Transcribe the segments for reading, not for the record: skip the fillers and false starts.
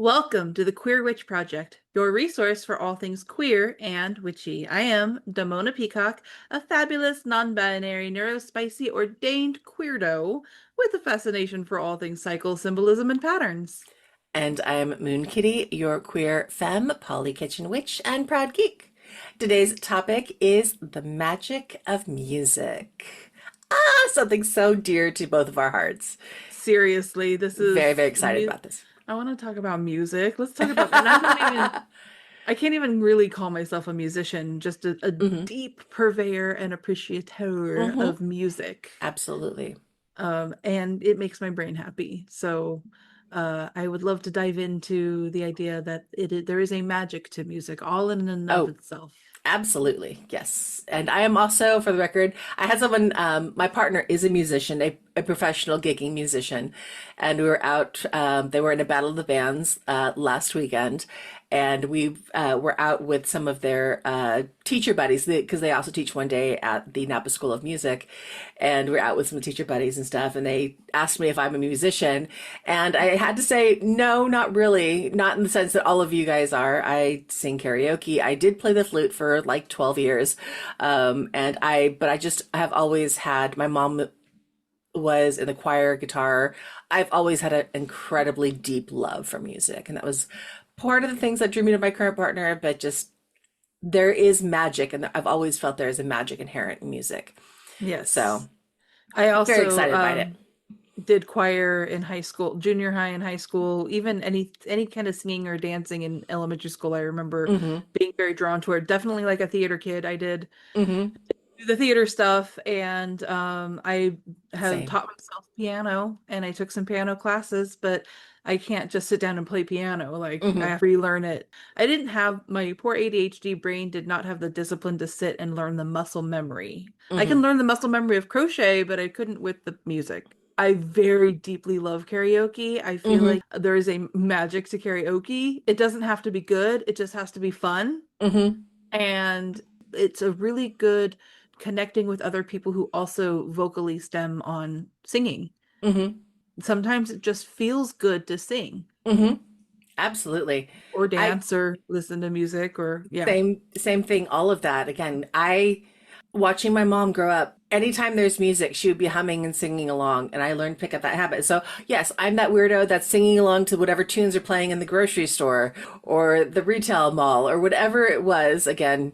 Welcome to the Queer Witch Project, your resource for all things queer and witchy. I am Damona Peacock, a fabulous, non-binary, neurospicy, ordained queerdo with a fascination for all things cycle, symbolism, and patterns. And I'm Moon Kitty, your queer femme, poly kitchen witch, and proud geek. Today's topic is the magic of music. Something so dear to both of our hearts. Seriously, this Very, is very excited about this. I want to talk about music. Let's talk about, and I can't even really call myself a musician, just a hmm deep purveyor and appreciator hmm of music. Absolutely. And it makes my brain happy. So I would love to dive into the idea that there is a magic to music, all in and of Oh, itself. absolutely. Yes. And I am also, for the record, I had someone, my partner is a musician, a professional gigging musician. And we were out, they were in a battle of the bands last weekend. And we were out with some of their teacher buddies because they also teach one day at the Napa School of Music. And we're out with some teacher buddies and stuff. And they asked me if I'm a musician. And I had to say, no, not really. Not in the sense that all of you guys are. I sing karaoke. I did play the flute for like 12 years. But I just have always had, my mom was in the choir, guitar. I've always had an incredibly deep love for music. And that was part of the things that drew me to my current partner. But just there is magic. And I've always felt there is a magic inherent in music. So Yes. I very also excited about it. did choir in high school, junior high and high school, even any kind of singing or dancing in elementary school. I remember hmm being very drawn to it. Definitely like a theater kid. I did hmm do the theater stuff, and I have Same. taught myself piano, and I took some piano classes, but I can't just sit down and play piano. Like I hmm have to relearn it. I didn't have my poor ADHD brain did not have the discipline to sit and learn the muscle memory. I can hmm learn the muscle memory of crochet, but I couldn't with the music. I very deeply love karaoke. I feel hmm like there is a magic to karaoke. It doesn't have to be good, it just has to be fun. hmm And it's a really good connecting with other people who also vocally stem on singing. hmm Sometimes it just feels good to sing hmm Absolutely. or I dance or listen to music or yeah. same thing, all of that. Again, I watching my mom grow up, anytime there's music, she would be humming and singing along, and I learned to pick up that habit. So, yes, I'm that weirdo that's singing along to whatever tunes are playing in the grocery store or the retail mall or whatever it was. Again,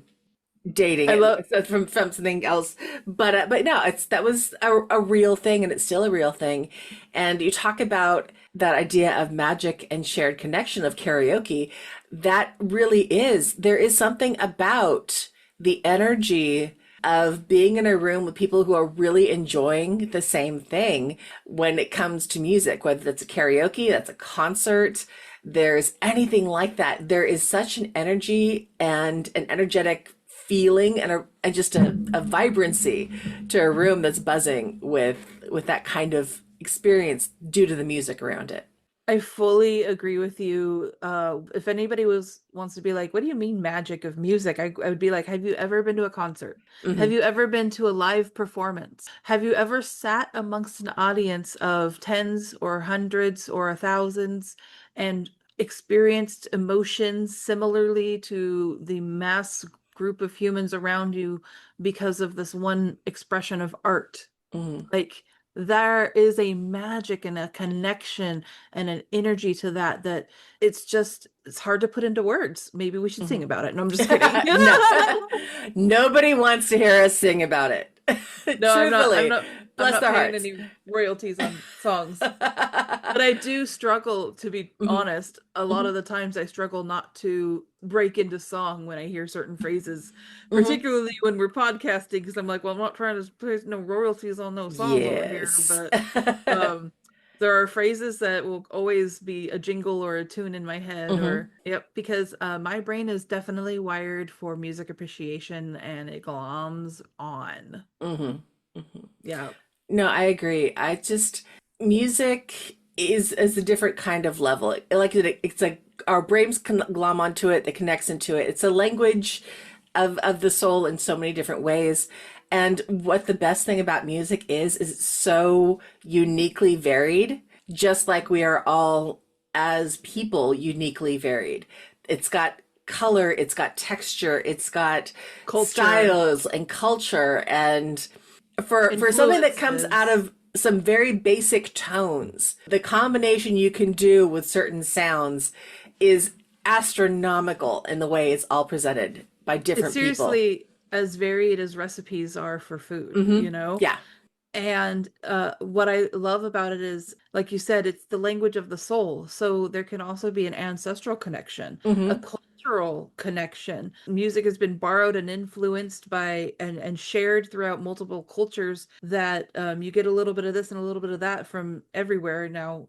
dating I love it from something else, but no, it's that was a real thing, and it's still a real thing. And you talk about that idea of magic and shared connection of karaoke. That really is, there is something about the energy of being in a room with people who are really enjoying the same thing when it comes to music, whether that's a karaoke, that's a concert, there's anything like that. There is such an energy and an energetic feeling and just a vibrancy to a room that's buzzing with that kind of experience due to the music around it. I fully agree with you. If anybody was wants to be like, what do you mean magic of music? I would be like, have you ever been to a concert? Have hmm you ever been to a live performance? Have you ever sat amongst an audience of tens or hundreds or thousands and experienced emotions similarly to the mass group of humans around you because of this one expression of art? hmm Like there is a magic and a connection and an energy to that it's hard to put into words. Maybe we should hmm sing about it. No, I'm just kidding. No, nobody wants to hear us sing about it. No, Truthfully, I'm bless not their paying hearts. any royalties on songs. But I do struggle, to be hmm honest. A lot hmm of the times I struggle not to break into song when I hear certain phrases, hmm particularly when we're podcasting, because I'm like, well, I'm not trying to pay no royalties on no songs over here. Yes. But um, there are phrases that will always be a jingle or a tune in my head, hmm or yep, because my brain is definitely wired for music appreciation and it gloms on. hmm hmm Yeah. No, I agree. I just music is a different kind of level. It's like our brains can glom onto it, it connects into it. It's a language of the soul in so many different ways. And what the best thing about music is it's so uniquely varied, just like we are all as people uniquely varied. It's got color, it's got texture, it's got Culture, styles and culture. And for something that comes out influences. of some very basic tones, the combination you can do with certain sounds is astronomical in the way it's all presented by It's different people. seriously as varied as recipes are for food, Hmm. Yeah. And what I love about it is, like you said, it's the language of the soul. So there can also be an ancestral connection, a Hmm. cultural connection. Music has been borrowed and influenced by and shared throughout multiple cultures that you get a little bit of this and a little bit of that from everywhere. Now,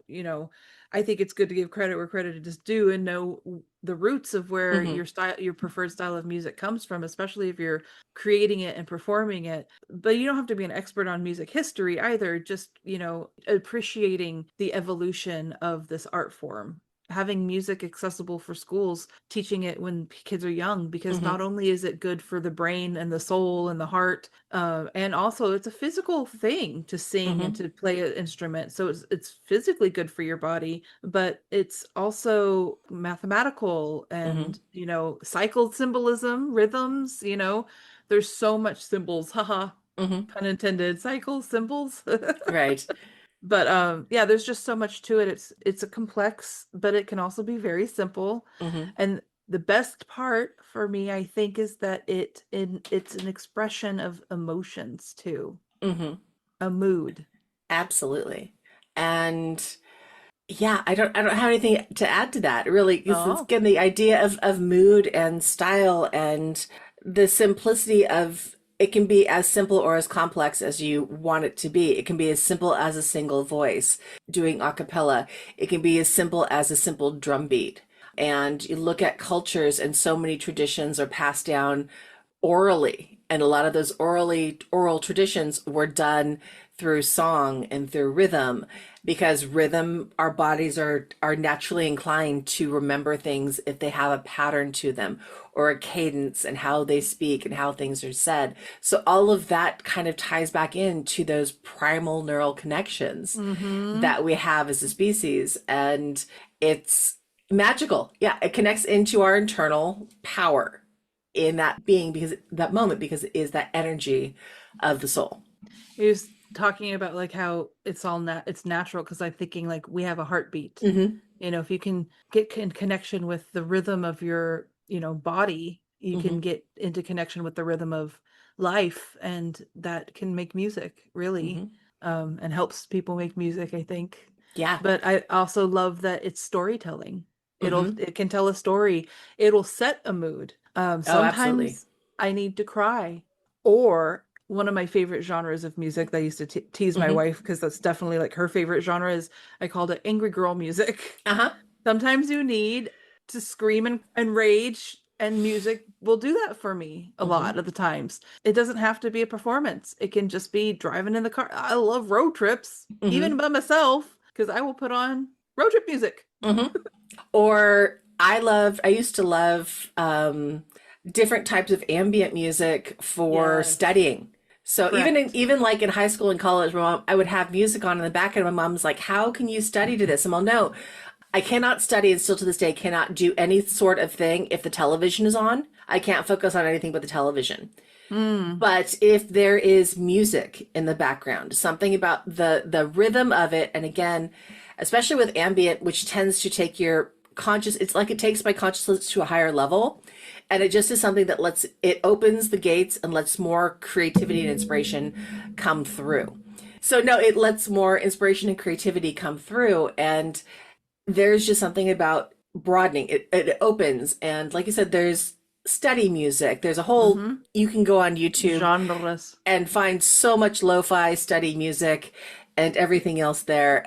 I think it's good to give credit where credit is due and know the roots of where Hmm. your preferred style of music comes from, especially if you're creating it and performing it. But you don't have to be an expert on music history either, just, appreciating the evolution of this art form. Having music accessible for schools, teaching it when kids are young, because Hmm. not only is it good for the brain and the soul and the heart, and also it's a physical thing to sing and Hmm. to play an instrument. So it's physically good for your body, but it's also mathematical Hmm. and, cycle symbolism, rhythms, there's so much symbols, haha, Hmm. pun intended, cycle symbols. Right. But yeah, there's just so much to it. It's a complex, but it can also be very simple. Hmm. And the best part for me, I think, is that it's an expression of emotions too, Hmm. a mood. Absolutely. And yeah, I don't have anything to add to that really. It's Oh, again the idea of mood and style and the simplicity of it can be as simple or as complex as you want it to be. It can be as simple as a single voice doing a cappella. It can be as simple as a simple drum beat. And you look at cultures and so many traditions are passed down orally, and a lot of those oral traditions were done through song and through rhythm, because rhythm, our bodies are naturally inclined to remember things if they have a pattern to them or a cadence and how they speak and how things are said. So all of that kind of ties back into those primal neural connections mm-hmm. that we have as a species, and it's magical. Yeah, it connects into our internal power in that being, because that moment, because it is that energy of the soul. He was talking about like how it's natural because I'm thinking like we have a heartbeat. Hmm. If you can get in connection with the rhythm of your, body, you can Hmm. get into connection with the rhythm of life, and that can make music really, Hmm. and helps people make music, I think. Yeah. But I also love that it's storytelling. Hmm. It can tell a story. It'll set a mood. Oh, absolutely. Sometimes I need to cry, or one of my favorite genres of music that I used to tease my Hmm. wife because that's definitely like her favorite genre is I called it angry girl music. Uh-huh. Sometimes you need to scream and rage, and music will do that for me a Hmm. lot of the times. It doesn't have to be a performance. It can just be driving in the car. I love road trips, even Hmm. by myself, because I will put on road trip music. Hmm. Or I used to love different types of ambient music for Yes, studying. So correct. even like in high school and college, my mom, I would have music on in the back, and my mom's like, "How can you study to this?" I'm all, "No, I cannot study, and still to this day cannot do any sort of thing if the television is on. I can't focus on anything but the television." Mm, But if there is music in the background, something about the rhythm of it, and again, especially with ambient, which tends to take your conscious, it's like it takes my consciousness to a higher level, and it just is something that it opens the gates and lets more creativity and inspiration come through. So no, it lets more inspiration and creativity come through, and there's just something about broadening it opens, and like you said, there's study music, there's a whole, mm-hmm. you can go on YouTube Genres. and find so much lo-fi study music and everything else there.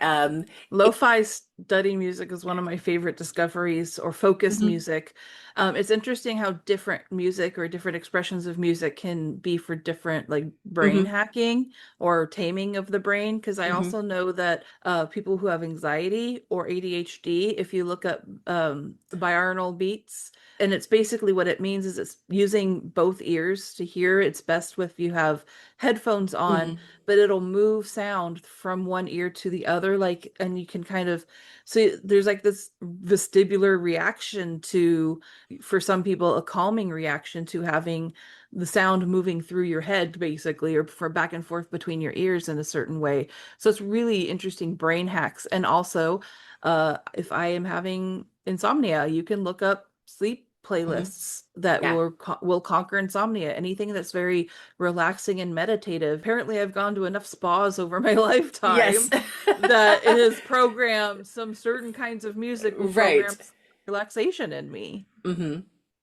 Lo-fi study music is one of my favorite discoveries, or focus Mhm. music. It's interesting how different music or different expressions of music can be for different like brain Mhm. hacking or taming of the brain. Because I Mhm. also know that people who have anxiety or ADHD, if you look up binaural beats, and it's basically what it means is it's using both ears to hear. It's best if you have headphones on, Mhm. but it'll move sound from one ear to the other, like, and you can kind of So there's like this vestibular reaction to, for some people, a calming reaction to having the sound moving through your head, basically, or for back and forth between your ears in a certain way. So it's really interesting brain hacks. And also, if I am having insomnia, you can look up sleep Hmm. playlists that Yeah. will conquer insomnia. Anything that's very relaxing and meditative. Apparently, I've gone to enough spas over my Yes. lifetime that it has programmed some certain kinds of music will program Right. relaxation in me. Hmm.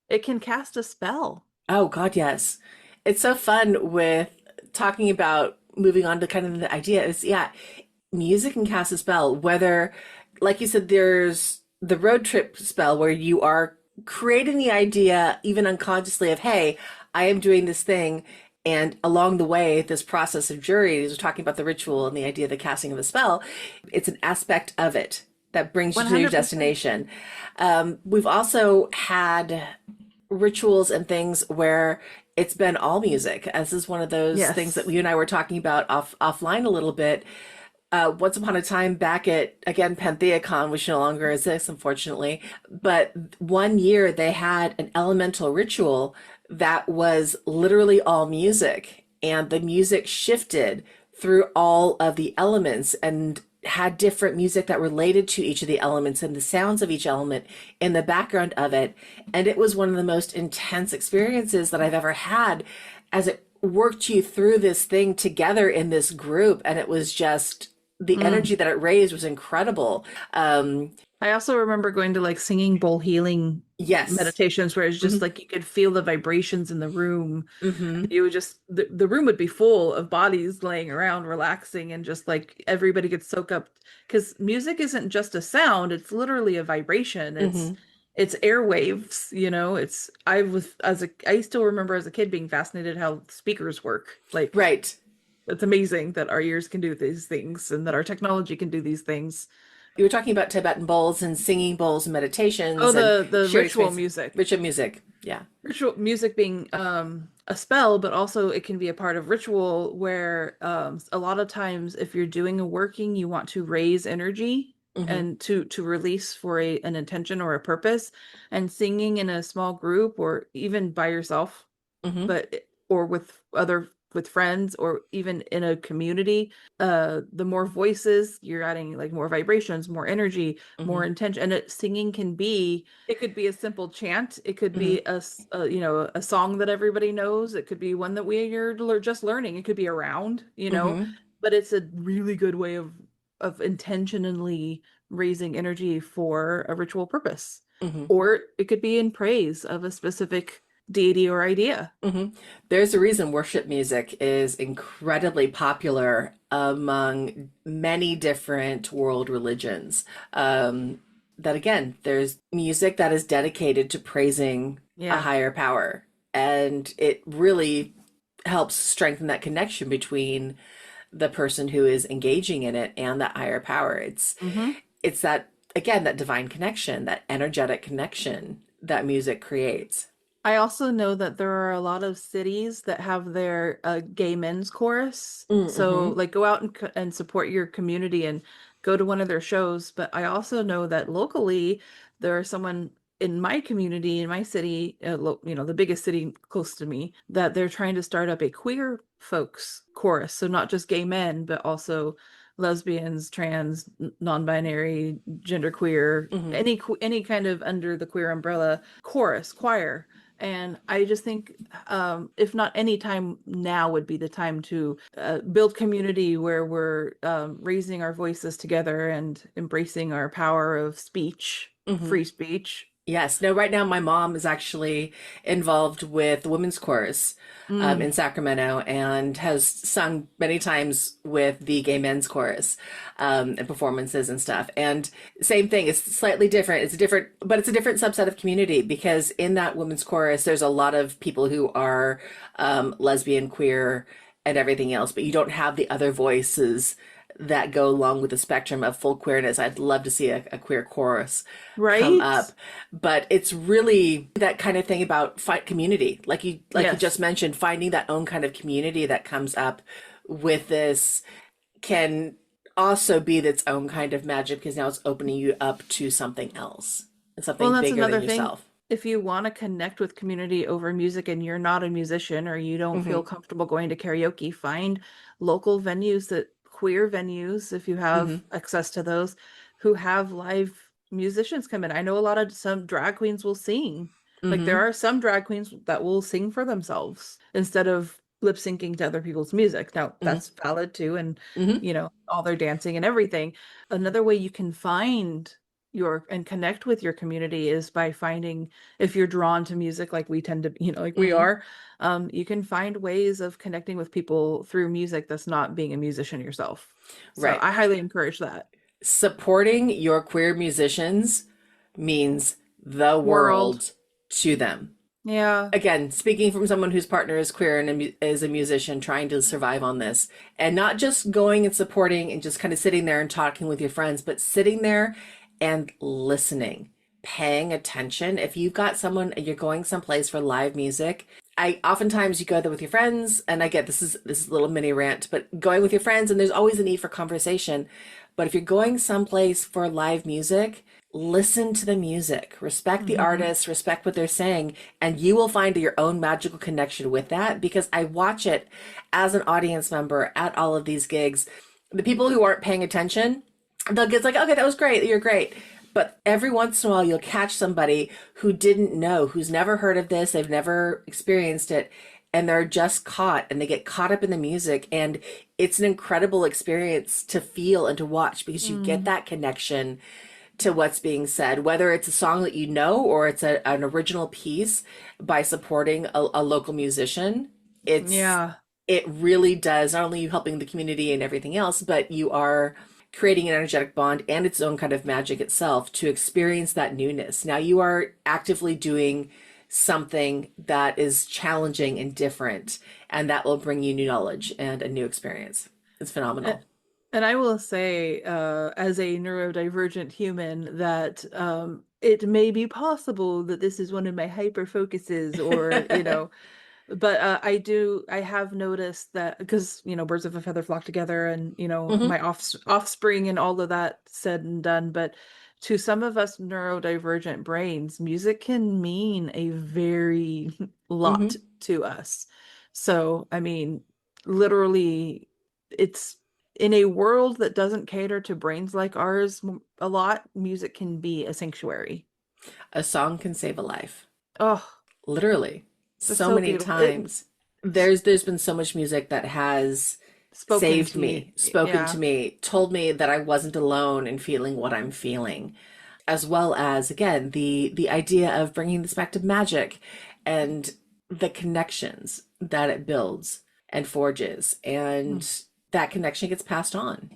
It can cast a spell. Oh God, yes. It's so fun with talking about moving on to kind of the idea is, yeah, music can cast a spell, whether, like you said, there's the road trip spell where you are creating the idea, even unconsciously, of, hey, I am doing this thing. And along the way, this process of jury, we're talking about the ritual and the idea of the casting of a spell, it's an aspect of it that brings you to your 100%. destination. We've also had rituals and things where it's been all music. This is one of those things that Yes. you and I were talking about offline a little bit. Once upon a time back at again PantheaCon, which no longer exists, unfortunately, but one year they had an elemental ritual that was literally all music, and the music shifted through all of the elements and had different music that related to each of the elements and the sounds of each element in the background of it. And it was one of the most intense experiences that I've ever had as it worked you through this thing together in this group. And it was just the Mm. energy that it raised was incredible. Um, I also remember going to like singing bowl healing yes. meditations where it's just Hmm. like you could feel the vibrations in the room. Hmm. You would just, the room would be full of bodies laying around, relaxing, and just like everybody could soak up. Because music isn't just a sound, it's literally a vibration. Hmm. It's airwaves, you know. I still remember as a kid being fascinated how speakers work. Like Right. it's amazing that our ears can do these things and that our technology can do these things. You were talking about Tibetan bowls and singing bowls and Oh, meditations and the shared ritual experience, music. ritual music. Yeah. Ritual music being a spell, but also it can be a part of ritual where a lot of times if you're doing a working, you want to raise energy Hmm. and to release for an intention or a purpose, and singing in a small group or even by yourself, Hmm. but or with friends or even in a community, the more voices you're adding, like more vibrations, more energy, more Hmm. intention. And singing can be, it could be a simple chant, it could Hmm. be you know, a song that everybody knows, it could be one that we're just learning, it could be around, you know, Hmm. but it's a really good way of intentionally raising energy for a ritual purpose. Hmm. Or it could be in praise of a specific deity or idea. Hmm. There's a reason worship music is incredibly popular among many different world religions. That again, there's music that is dedicated to praising a Yeah. higher power, and it really helps strengthen that connection between the person who is engaging in it and that higher power. Hmm. It's that again, that divine connection, that energetic connection that music creates. I also know that there are a lot of cities that have their gay men's chorus. So, Mm-hmm. like, go out and and support your community and go to one of their shows. But I also know that locally, there is someone in my community, in my city, you know, the biggest city close to me, that they're trying to start up a queer folks chorus. So, not just gay men, but also lesbians, trans, non-binary, genderqueer, Mm-hmm. any kind of under the queer umbrella chorus, choir. And I just think, if not any time, now would be the time to build community where we're raising our voices together and embracing our power of speech, Mm-hmm. free speech. Yes. No, right now my mom is actually involved with the women's chorus Mm, in Sacramento and has sung many times with the gay men's chorus and performances and stuff. And same thing, it's slightly different. It's a different, but it's a different subset of community because in that women's chorus, there's a lot of people who are lesbian, queer, and everything else, but you don't have the other voices that go along with the spectrum of full queerness. I'd love to see a queer chorus come right? up, but it's really that kind of thing about fight community, like you just Yes. mentioned, finding that own kind of community that comes up with this can also be its own kind of magic because now it's opening you up to something else and Well, something and that's bigger than another thing. yourself. If you want to connect with community over music and you're not a musician or you don't feel Hmm. comfortable going to karaoke, find local venues that queer venues, if you Hmm. have access to those, who have live musicians come in. I know a lot of some drag queens will sing. Like there Hmm. are some drag queens that will sing for themselves instead of lip syncing to other people's music. Now, Hmm. that's valid too, and Hmm. all their dancing and everything. Another way you can find your and connect with your community is by finding, if you're drawn to music like we tend to, like we Hmm. are, you can find ways of connecting with people through music that's not being a musician yourself. So Right. I highly encourage that. Supporting your queer musicians means the World. world to them. Yeah. Again, speaking from someone whose partner is queer and is a musician trying to survive on this, and not just going and supporting and just kind of sitting there and talking with your friends, but sitting there and listening, paying attention. If you've got someone and you're going someplace for live music, I oftentimes you go there with your friends, and I get this is a little mini rant, but going with your friends, and there's always a need for conversation. But if you're going someplace for live music, listen to the music, respect the Hmm. artists, respect what they're saying, and you will find your own magical connection with that because I watch it as an audience member at all of these gigs. The people who aren't paying attention, they'll get like, okay, that was great, you're great. But every once in a while, you'll catch somebody who didn't know, who's never heard of this, they've never experienced it, and they're just caught and they get caught up in the music. And it's an incredible experience to feel and to watch because you get Mm. that connection to what's being said, whether it's a song that you know or it's an original piece by supporting a local musician. It's Yeah. it really does not only you helping the community and everything else, but you are creating an energetic bond and its own kind of magic itself to experience that newness. Now you are actively doing something that is challenging and different, and that will bring you new knowledge and a new experience. It's A- phenomenal. And I will say, as a neurodivergent human, that it may be possible that this is one of my hyper focuses, or but I have noticed that because birds of a feather flock together, and Hmm. my offspring and all of that said and done. But to some of us neurodivergent brains, music can mean a very lot Hmm. to us. So I mean, literally, it's in a world that doesn't cater to brains like ours a lot, music can be a sanctuary. A song can save a life. Oh, Literally, that's so so many beautiful. times. There's been so much music that has Spoken saved to you. me, spoken to Yeah. me, told me that I wasn't alone in feeling what I'm feeling, as well as again the idea of bringing this back to magic and the connections that it builds and forges, Mm. and that connection gets passed on.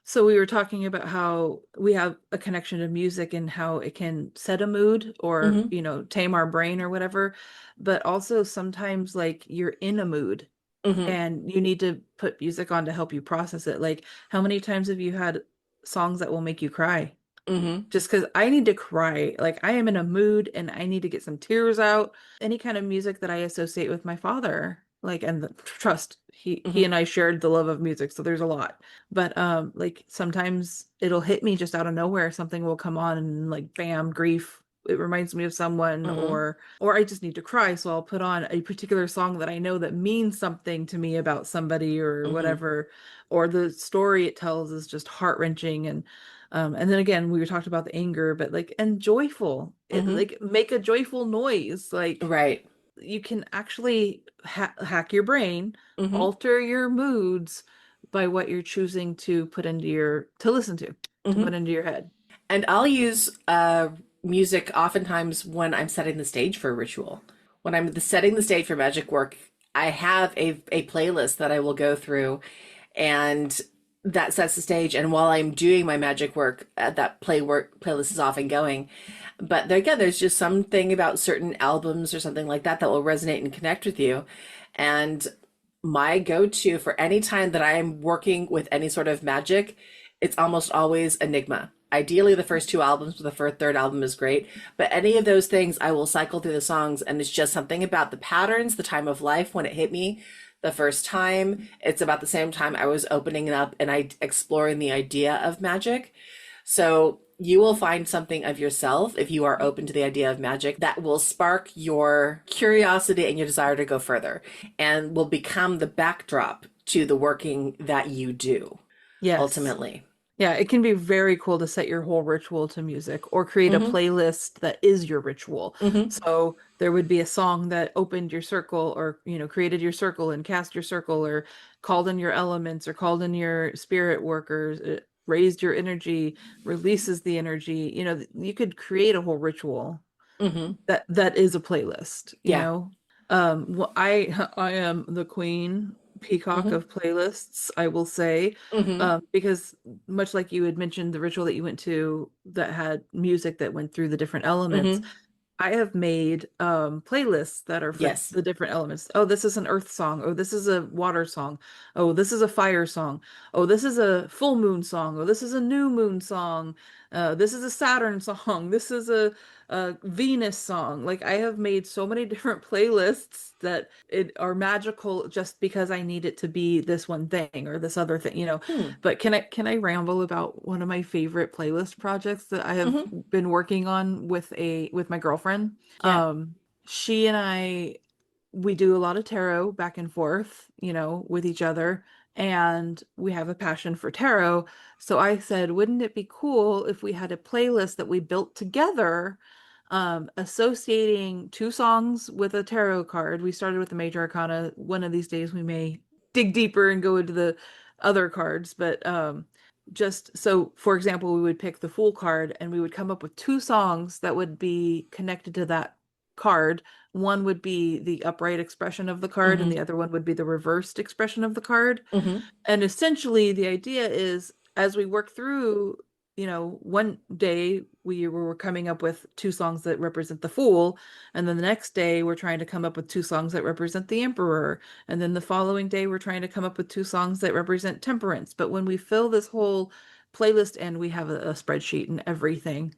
So we were talking about how we have a connection to music and how it can set a mood or, Hmm. tame our brain or whatever. But also sometimes like you're in a mood Hmm. and you need to put music on to help you process it. Like how many times have you had songs that will make you cry? Hmm. Just because I need to cry. Like I am in a mood and I need to get some tears out. Any kind of music that I associate with my father, like, and trust, he Hmm. and I shared the love of music, so there's a lot. But like sometimes it'll hit me just out of nowhere. Something will come on and like bam, grief. It reminds me of someone, Hmm. or I just need to cry, so I'll put on a particular song that I know that means something to me about somebody or Hmm. whatever, or the story it tells is just heart-wrenching. And then again, we were talked about the anger, but like, and joyful, Hmm. like make a joyful noise. Like Right. you can actually hack your brain, Hmm. alter your moods by what you're choosing to put into to listen to Hmm. put into your head. And I'll use music oftentimes when I'm setting the stage for a ritual. When I'm setting the stage for magic work, I have a playlist that I will go through, and that sets the stage. And while I'm doing my magic work, that playlist is often going. But there again, there's just something about certain albums or something like that that will resonate and connect with you. And my go-to for any time that I'm working with any sort of magic, it's almost always Enigma. Ideally, the first two albums, but the first third album is great. But any of those things, I will cycle through the songs, and it's just something about the patterns, the time of life when it hit me, the first time. It's about the same time I was opening it up and I exploring the idea of magic. So you will find something of yourself if you are open to the idea of magic that will spark your curiosity and your desire to go further and will become the backdrop to the working that you do Yes. ultimately. Yeah, it can be very cool to set your whole ritual to music or create a Hmm. playlist that is your ritual. Hmm. So there would be a song that opened your circle or, created your circle and cast your circle or called in your elements or called in your spirit workers, raised your energy, releases the energy. You could create a whole ritual Hmm. that is a playlist, Yeah. well, I am the queen peacock Hmm. of playlists, I will say, Hmm. because much like you had mentioned the ritual that you went to that had music that went through the different elements, Hmm. I have made playlists that are for Yes. the different elements. Oh, this is an earth song. Oh, this is a water song. Oh, this is a fire song. Oh, this is a full moon song. Oh, this is a new moon song. This is a Saturn song. This is a Venus song. Like I have made so many different playlists that are magical just because I need it to be this one thing or this other thing. Hmm. But can I ramble about one of my favorite playlist projects that I have Hmm. been working on with my girlfriend? Yeah. Um, she and I we do a lot of tarot back and forth, with each other, and we have a passion for tarot. So I said, wouldn't it be cool if we had a playlist that we built together, associating two songs with a tarot card? We started with the Major Arcana. One of these days we may dig deeper and go into the other cards, but just so, for example, we would pick the Fool card and we would come up with two songs that would be connected to that card. One would be the upright expression of the card, and Hmm. the other one would be the reversed expression of the card. Hmm. And essentially, the idea is as we work through, one day we were coming up with two songs that represent the Fool, and then the next day we're trying to come up with two songs that represent the Emperor, and then the following day we're trying to come up with two songs that represent Temperance. But when we fill this whole playlist and we have a spreadsheet and everything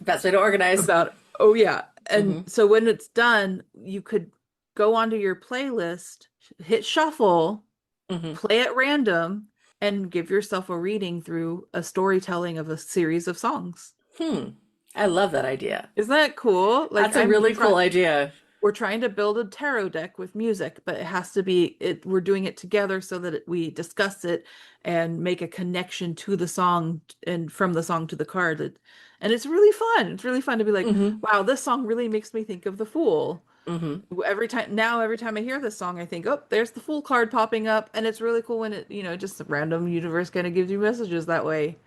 Best way to organize. about, oh yeah. And Hmm. so when it's done, you could go onto your playlist, hit shuffle, Hmm. play at random, and give yourself a reading through a storytelling of a series of songs. Hmm. I love that idea. Isn't that cool? Like That's a really cool idea. we're trying to build a tarot deck with music, but it has to be we're doing it together so that we discuss it and make a connection to the song and from the song to the card. And it's really fun. It's really fun to be like, Hmm. wow, this song really makes me think of the Fool. Hmm. Every time I hear this song, I think, oh, there's the Fool card popping up. And it's really cool when just the random universe kind of gives you messages that way.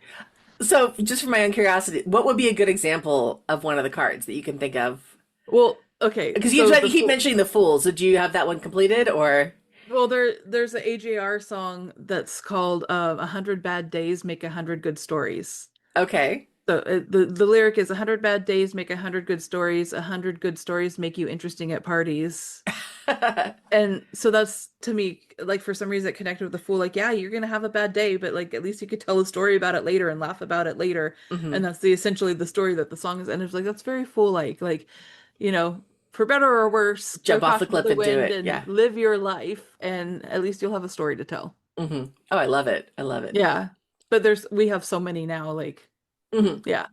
So, just for my own curiosity, what would be a good example of one of the cards that you can think of? Well, okay, Because so you keep mentioning the Fools. So, do you have that one completed or? there's a AJR song that's called "A Hundred Bad Days Make 100 Good Stories." Okay. So the lyric is 100 bad days make 100 good stories, 100 good stories make you interesting at parties. And so that's to me, like for some reason it connected with the Fool. Like, yeah, you're gonna have a bad day, but like at least you could tell a story about it later and laugh about it later. And Hmm. that's the essentially the story that the song is. And it's like that's very Fool like, you know, for better or worse, throw Jump off the caution to cliff the and do wind it. and Yeah. live your life, and at least you'll have a story to tell. Hmm. Oh, I love it. I love it. Yeah. But we have so many now, like, Hmm. yeah.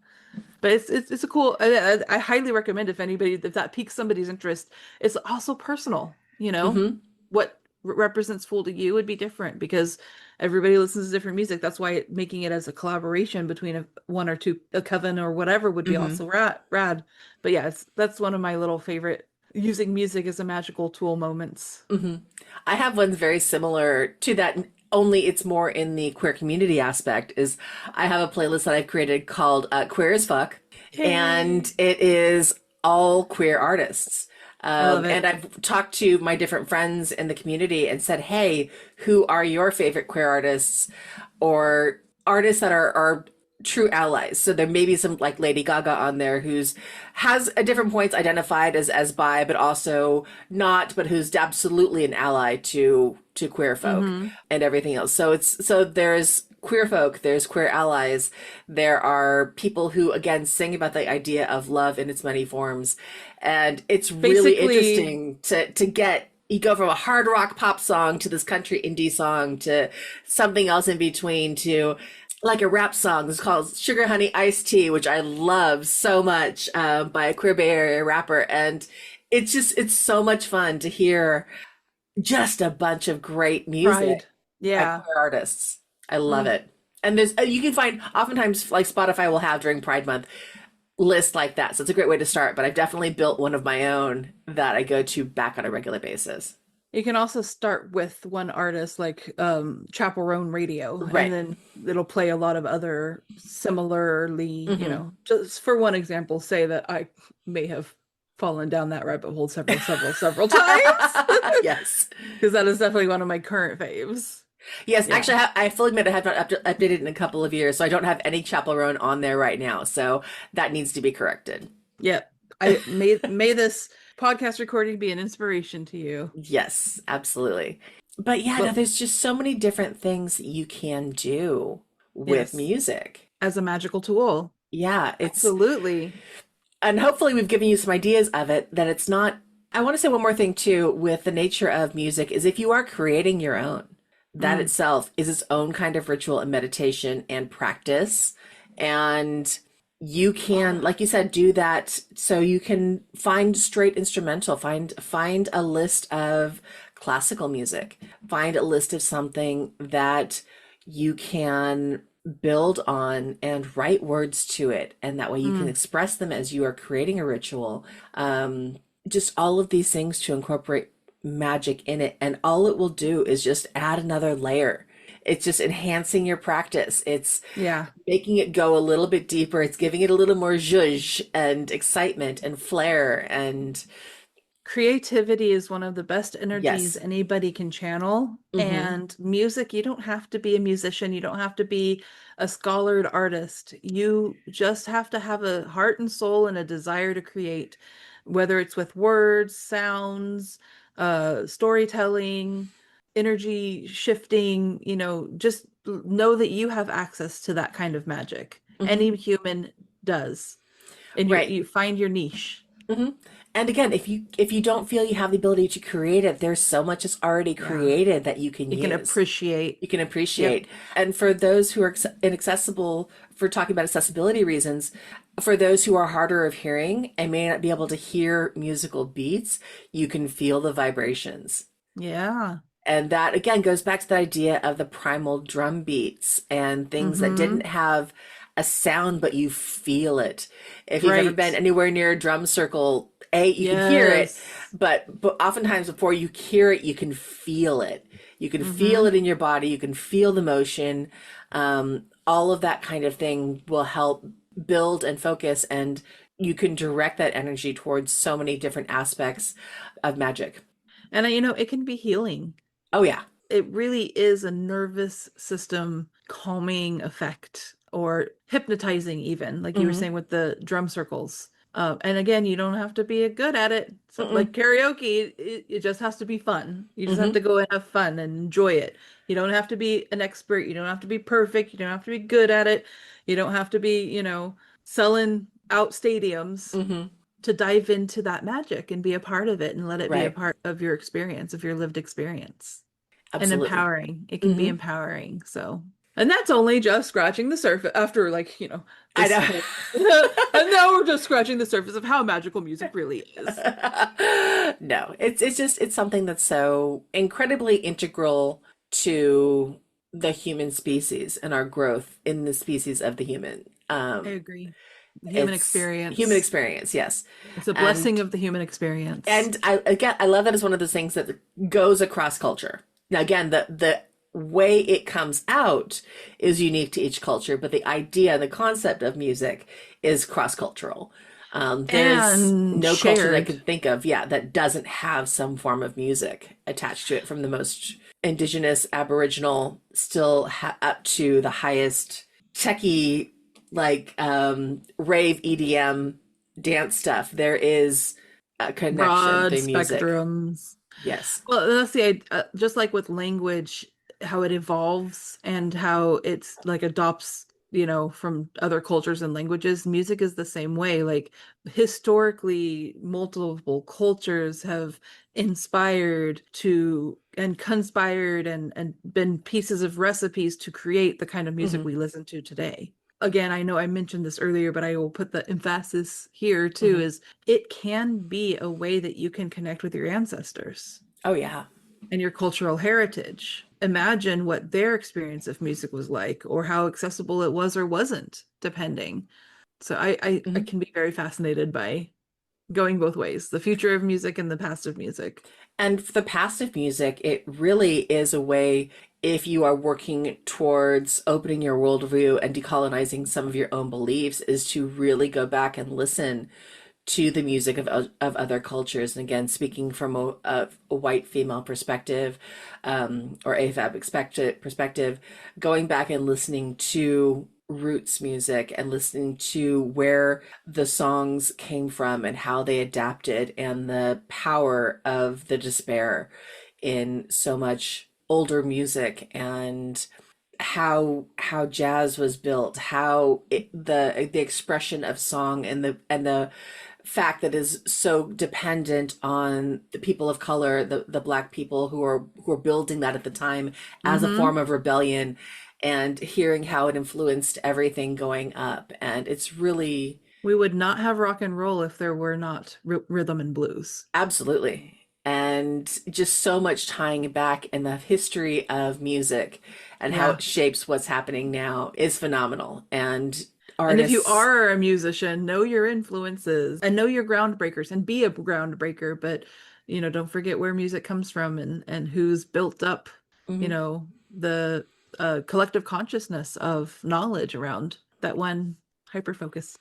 But it's a cool. I highly recommend if that piques somebody's interest. It's also personal. Hmm. What represents Fool to you would be different because everybody listens to different music. That's why making it as a collaboration between one or two, a coven or whatever, would be Hmm. also rad. But yeah, that's one of my little favorite using music as a magical tool moments. Hmm. I have one very similar to that, only it's more in the queer community aspect. Is I have a playlist that I've created called Queer as Fuck, Hey, and it is all queer artists. I love And it. I've talked to my different friends in the community and said, hey, who are your favorite queer artists or artists that are true allies? So there may be some like Lady Gaga on there who's has at different points identified as bi, but also not, but who's absolutely an ally to queer folk Hmm. and everything else. So there's queer folk, there's queer allies, there are people who again sing about the idea of love in its many forms. And it's really Basically, interesting to get you go from a hard rock pop song to this country indie song to something else in between to like a rap song. It's called Sugar Honey Iced Tea, which I love so much, by a queer Bay Area rapper. And it's so much fun to hear just a bunch of great music Pride. by Yeah. queer artists. I love Mm. it. And there's you can find oftentimes like Spotify will have during Pride Month lists like that. So it's a great way to start. But I've definitely built one of my own that I go to back on a regular basis. You can also start with one artist like Chaperone Radio, and Right. then it'll play a lot of other similarly, Hmm. just for one example, say that I may have fallen down that rabbit hole several times, Yes. because that is definitely one of my current faves. Yes, Yeah. actually, I fully admit I have not updated in a couple of years, so I don't have any Chaperone on there right now. So that needs to be corrected. Yep. I may this podcast recording be an inspiration to you. Yes, absolutely. But yeah, no, Well, there's just so many different things that you can do with yes, music. as a magical tool. Yeah, Absolutely. and hopefully we've given you some ideas of it that it's not. I want to say one more thing too with the nature of music is if you are creating your own, that Mm, itself is its own kind of ritual and meditation and practice. And you can, like you said, do that so you can find straight instrumental, find a list of classical music, find a list of something that you can build on and write words to it. And that way you can mm, express them as you are creating a ritual. Just all of these things to incorporate magic in it. And all it will do is just add another layer. It's just enhancing your practice. It's yeah. making it go a little bit deeper. It's giving it a little more zhuzh and excitement and flair. And Creativity is one of the best energies yes. anybody can channel. Hmm. And music, you don't have to be a musician, you don't have to be a scholared artist. You just have to have a heart and soul and a desire to create, whether it's with words, sounds, storytelling, energy shifting, just know that you have access to that kind of magic. Hmm. Any human does. And Right. you find your niche. Hmm. And again, if you don't feel you have the ability to create it, there's so much that's already Yeah. created that you can You can use. appreciate. You can Yep. appreciate. And for those who are inaccessible, for talking about accessibility reasons, for those who are harder of hearing and may not be able to hear musical beats, you can feel the vibrations. Yeah. And that again goes back to the idea of the primal drum beats and things that Mm-hmm. didn't have a sound, but you feel it. If you've ever been Right. anywhere near a drum circle, you can hear it, Yes. but oftentimes before you hear it, you can feel it. You can feel Mm-hmm. it in your body. You can feel the motion. All of that kind of thing will help build and focus, and you can direct that energy towards so many different aspects of magic. And it can be healing. Oh yeah. It really is a nervous system calming effect or hypnotizing, even like you were Hmm. saying with the drum circles. And again, you don't have to be good at it. So, like Mm-mm. karaoke, it just has to be fun. You just have to Hmm. go and have fun and enjoy it. You don't have to be an expert. You don't have to be perfect. You don't have to be good at it. You don't have to be, selling out stadiums Hmm. to dive into that magic and be a part of it and let it be a Right. part of your experience, of your lived experience. And Absolutely. empowering. It can be Hmm. empowering. So, and that's only just scratching the surface after I this know. whole and now we're just scratching the surface of how magical music really is. No, it's something that's so incredibly integral to the human species and our growth in the species of the human. I agree. The human It's human experience. experience, yes. It's a blessing And of the human experience. and I love that it's one of those things that goes across culture. Now again, the way it comes out is unique to each culture, but the idea, the concept of music is cross-cultural. There's And no culture that I shared. can think of, yeah, that doesn't have some form of music attached to it, from the most indigenous, aboriginal, still up to the highest techie, like rave EDM dance stuff. There is a connection Broad through music. spectrums. Yes. Well, that's just like with language, how it evolves and how it's like adopts from other cultures and languages. Music is the same way. Like historically, multiple cultures have inspired to and conspired and been pieces of recipes to create the kind of music we listen to today. Again, I know I mentioned this earlier, but I will put the emphasis here too, is it can be a way that you can connect with your ancestors. Oh, yeah. And your cultural heritage. Imagine what their experience of music was like, or how accessible it was or wasn't, depending. So I can be very fascinated by going both ways, the future of music and the past of music. And for the past of music, it really is a way, if you are working towards opening your worldview and decolonizing some of your own beliefs, is to really go back and listen to the music of other cultures. And again, speaking from a white female perspective, or AFAB perspective, going back and listening to roots music and listening to where the songs came from and how they adapted, and the power of the despair in so much older music, and how jazz was built, how the expression of song and the fact that is so dependent on the people of color, the Black people who are building that at the time as a form of rebellion, and hearing how it influenced everything going up. And it's really, we would not have rock and roll if there were not rhythm and blues. absolutely. And just so much tying back in the history of music and how it shapes what's happening now is phenomenal. And if you are a musician, know your influences and know your groundbreakers and be a groundbreaker, but don't forget where music comes from and who's built up, the collective consciousness of knowledge around that one hyperfocus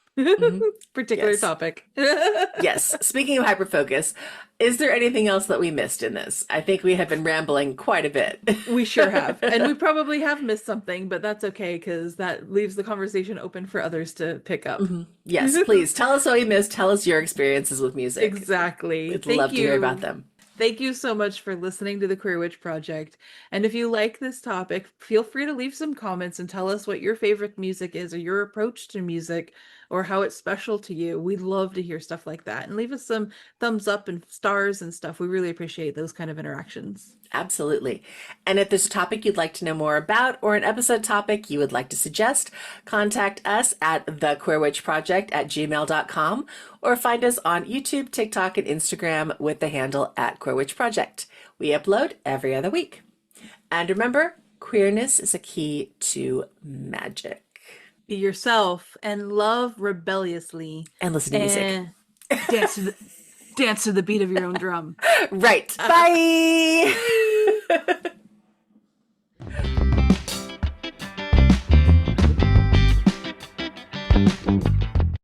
particular topic. Yes. Speaking of hyperfocus, is there anything else that we missed in this? I think we have been rambling quite a bit. We sure have. And we probably have missed something, but that's okay, because that leaves the conversation open for others to pick up. Yes, please tell us what we missed. Tell us your experiences with music. Exactly. We'd love to hear about them. Thank you so much for listening to the Queer Witch Project. And if you like this topic, feel free to leave some comments and tell us what your favorite music is, or your approach to music, or how it's special to you. We'd love to hear stuff like that. And leave us some thumbs up and stars and stuff. We really appreciate those kind of interactions. Absolutely. And if there's a topic you'd like to know more about, or an episode topic you would like to suggest, contact us at thequeerwitchproject@gmail.com, or find us on YouTube, TikTok, and Instagram with the handle @queerwitchproject. We upload every other week. And remember, queerness is a key to magic. Be yourself and love rebelliously. And listen to music. Dance to the beat of your own drum. Right. Bye.